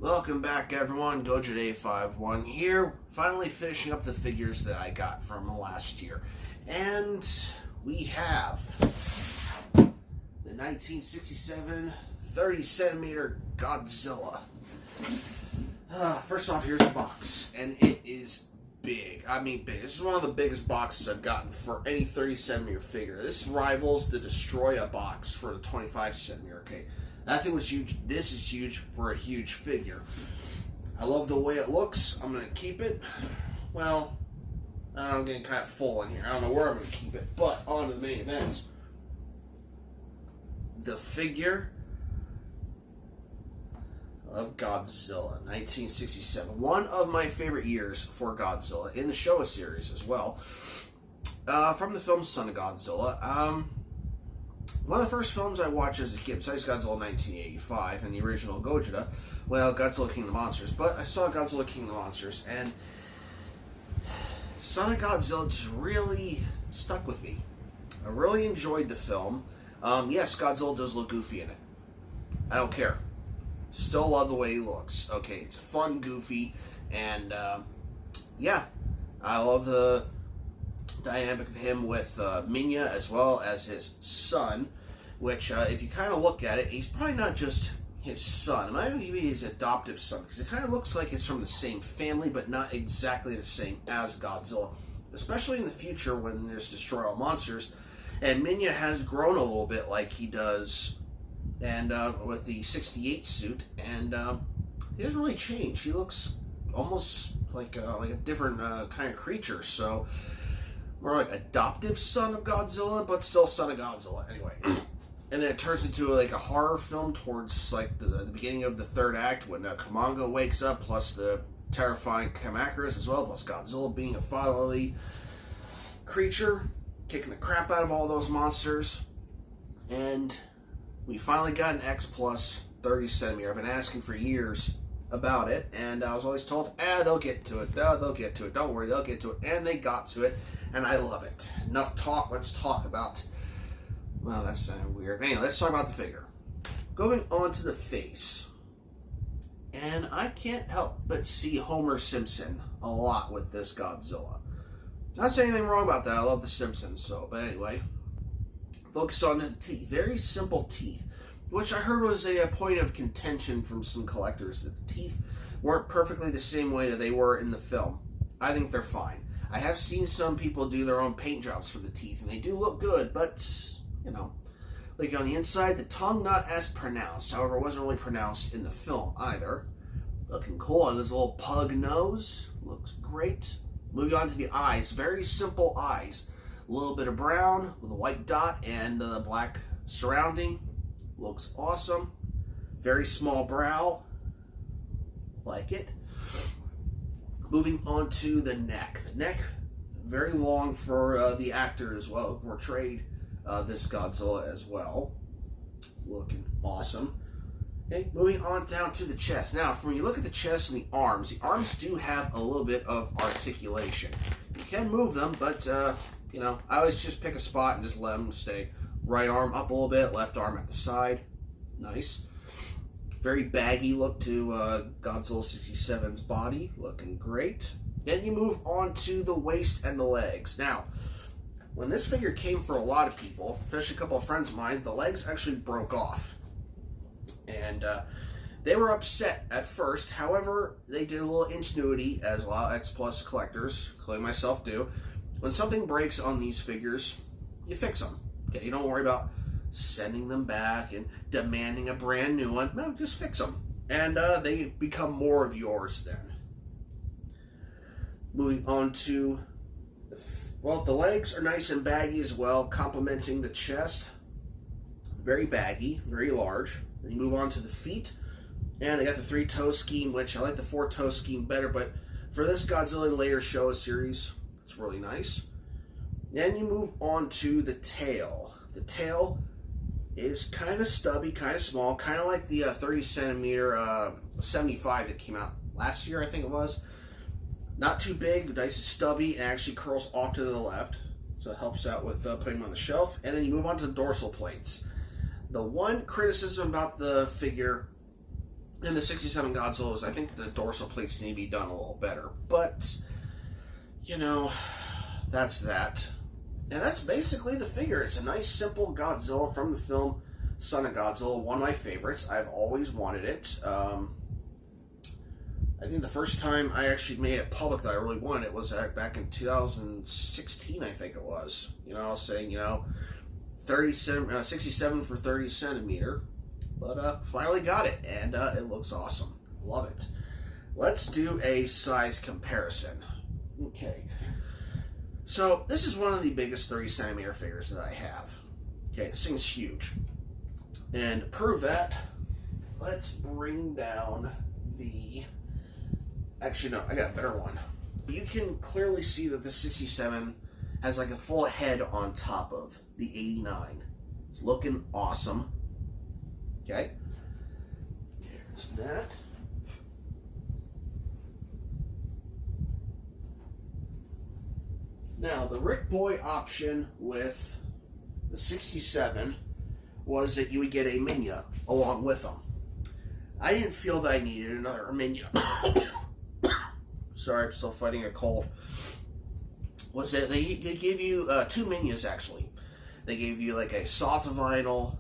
Welcome back, everyone. Godzilla51 here, finally finishing up the figures that I got from last year. And we have the 1967 30cm Godzilla. First off, here's the box, and it is big. I mean, big. This is one of the biggest boxes I've gotten for any 30cm figure. This rivals the Destroya box for the 25cm. Okay, that thing was huge. This is huge for a huge figure. I love the way it looks. I'm gonna keep it. Well, I'm getting kind of full in here. I don't know where I'm gonna keep it, but on to the main events. The figure of Godzilla, 1967. One of my favorite years for Godzilla, in the Showa series as well. From the film Son of Godzilla. One of the first films I watched as a kid, besides Godzilla 1985 and the original Gojira, well, Godzilla King of the Monsters, but I saw Godzilla King of the Monsters, and Son of Godzilla just really stuck with me. I really enjoyed the film. Yes, Godzilla does look goofy in it. I don't care. Still love the way he looks. Okay, it's fun, goofy, and yeah, I love the dynamic of him with Minya as well as his son, which if you kind of look at it, he's probably not just his son. It might even be his adoptive son, because it kind of looks like it's from the same family, but not exactly the same as Godzilla, especially in the future when there's Destroy All Monsters, and Minya has grown a little bit like he does and with the 68 suit, and he doesn't really change. He looks almost like a different kind of creature, so more like adoptive son of Godzilla, but still son of Godzilla anyway. And then it turns into like a horror film towards like the beginning of the third act when Kumonga wakes up, plus the terrifying Kamacuras as well, plus Godzilla being a fatherly creature, kicking the crap out of all those monsters. And we finally got an X Plus 30cm. I've been asking for years about it, and I was always told, they'll get to it. No, they'll get to it. Don't worry, they'll get to it. And they got to it, and I love it. Enough talk. Let's talk about, well, that's weird. Anyway, let's talk about the figure. Going on to the face, and I can't help but see Homer Simpson a lot with this Godzilla. Not saying anything wrong about that. I love the Simpsons, but anyway. Focus on the teeth. Very simple teeth, which I heard was a point of contention from some collectors, that the teeth weren't perfectly the same way that they were in the film. I think they're fine. I have seen some people do their own paint jobs for the teeth, and they do look good, but, you know, like on the inside, the tongue not as pronounced. However, it wasn't really pronounced in the film either. Looking cool on this little pug nose. Looks great. Moving on to the eyes. Very simple eyes. A little bit of brown with a white dot and the black surrounding. Looks awesome. Very small brow. Like it. Moving on to the neck. The neck, very long for the actor as well, who portrayed this Godzilla as well. Looking awesome. Okay, moving on down to the chest. Now, when you look at the chest and the arms do have a little bit of articulation. You can move them, but you know, I always just pick a spot and just let them stay. Right arm up a little bit, left arm at the side. Nice. Very baggy look to Godzilla 67's body. Looking great. Then you move on to the waist and the legs. Now, when this figure came for a lot of people, especially a couple of friends of mine, the legs actually broke off. And they were upset at first. However, they did a little ingenuity, as a lot of X Plus collectors, including myself, do. When something breaks on these figures, you fix them. Okay, you don't worry about sending them back and demanding a brand new one. No, just fix them. And they become more of yours then. Moving on to, the legs are nice and baggy as well, complementing the chest. Very baggy, very large. Then you move on to the feet. And they got the 3-toe scheme, which I like the 4-toe scheme better, but for this Godzilla later Showa series, it's really nice. Then you move on to the tail. The tail is kind of stubby, kind of small, kind of like the 30cm 75 that came out last year, I think it was. Not too big, nice and stubby, and actually curls off to the left. So it helps out with putting them on the shelf. And then you move on to the dorsal plates. The one criticism about the figure In the 67 Godzillas, I think the dorsal plates need to be done a little better. But, you know, that's that. And that's basically the figure. It's a nice, simple Godzilla from the film Son of Godzilla. One of my favorites. I've always wanted it. I think the first time I actually made it public that I really wanted it was back in 2016, I think it was. You know, I was saying, 67 for 30 centimeter. But finally got it, and it looks awesome. Love it. Let's do a size comparison. Okay. So, this is one of the biggest 30 centimeter figures that I have. Okay, this thing's huge. And to prove that, let's bring down the... Actually, no, I got a better one. You can clearly see that the 67 has like a full head on top of the 89. It's looking awesome. Okay. Here's that. Now, the Rick Boy option with the 67 was that you would get a Minya along with them. I didn't feel that I needed another Minya. Sorry, I'm still fighting a cold. What's it? They gave you two Minyas, actually. They gave you like a soft vinyl,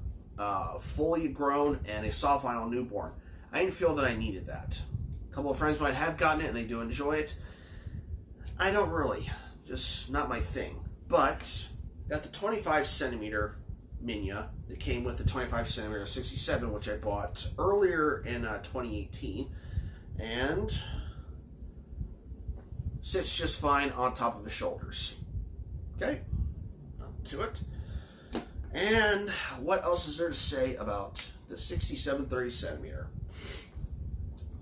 fully grown, and a soft vinyl newborn. I didn't feel that I needed that. A couple of friends might have gotten it, and they do enjoy it. I don't really. Just not my thing. But, got the 25 centimeter Minya that came with the 25 centimeter 67, which I bought earlier in 2018. And sits just fine on top of his shoulders. Okay, on to it. And what else is there to say about the 67 30 centimeter?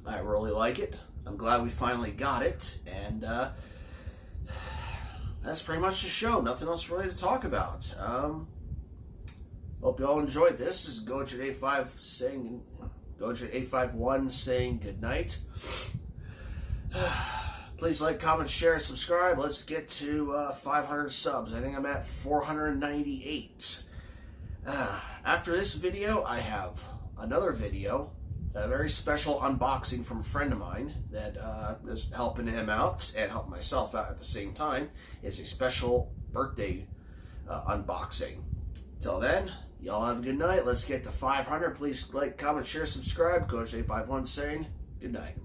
I really like it. I'm glad we finally got it, and that's pretty much the show. Nothing else really to talk about. Hope you all enjoyed this. This is Gojit851 saying good night. Please like, comment, share, and subscribe. Let's get to 500 subs. I think I'm at 498. After this video, I have another video, a very special unboxing from a friend of mine that is helping him out and helping myself out at the same time. It's a special birthday unboxing. Till then, y'all have a good night. Let's get to 500. Please like, comment, share, subscribe. Gojit851 saying good night.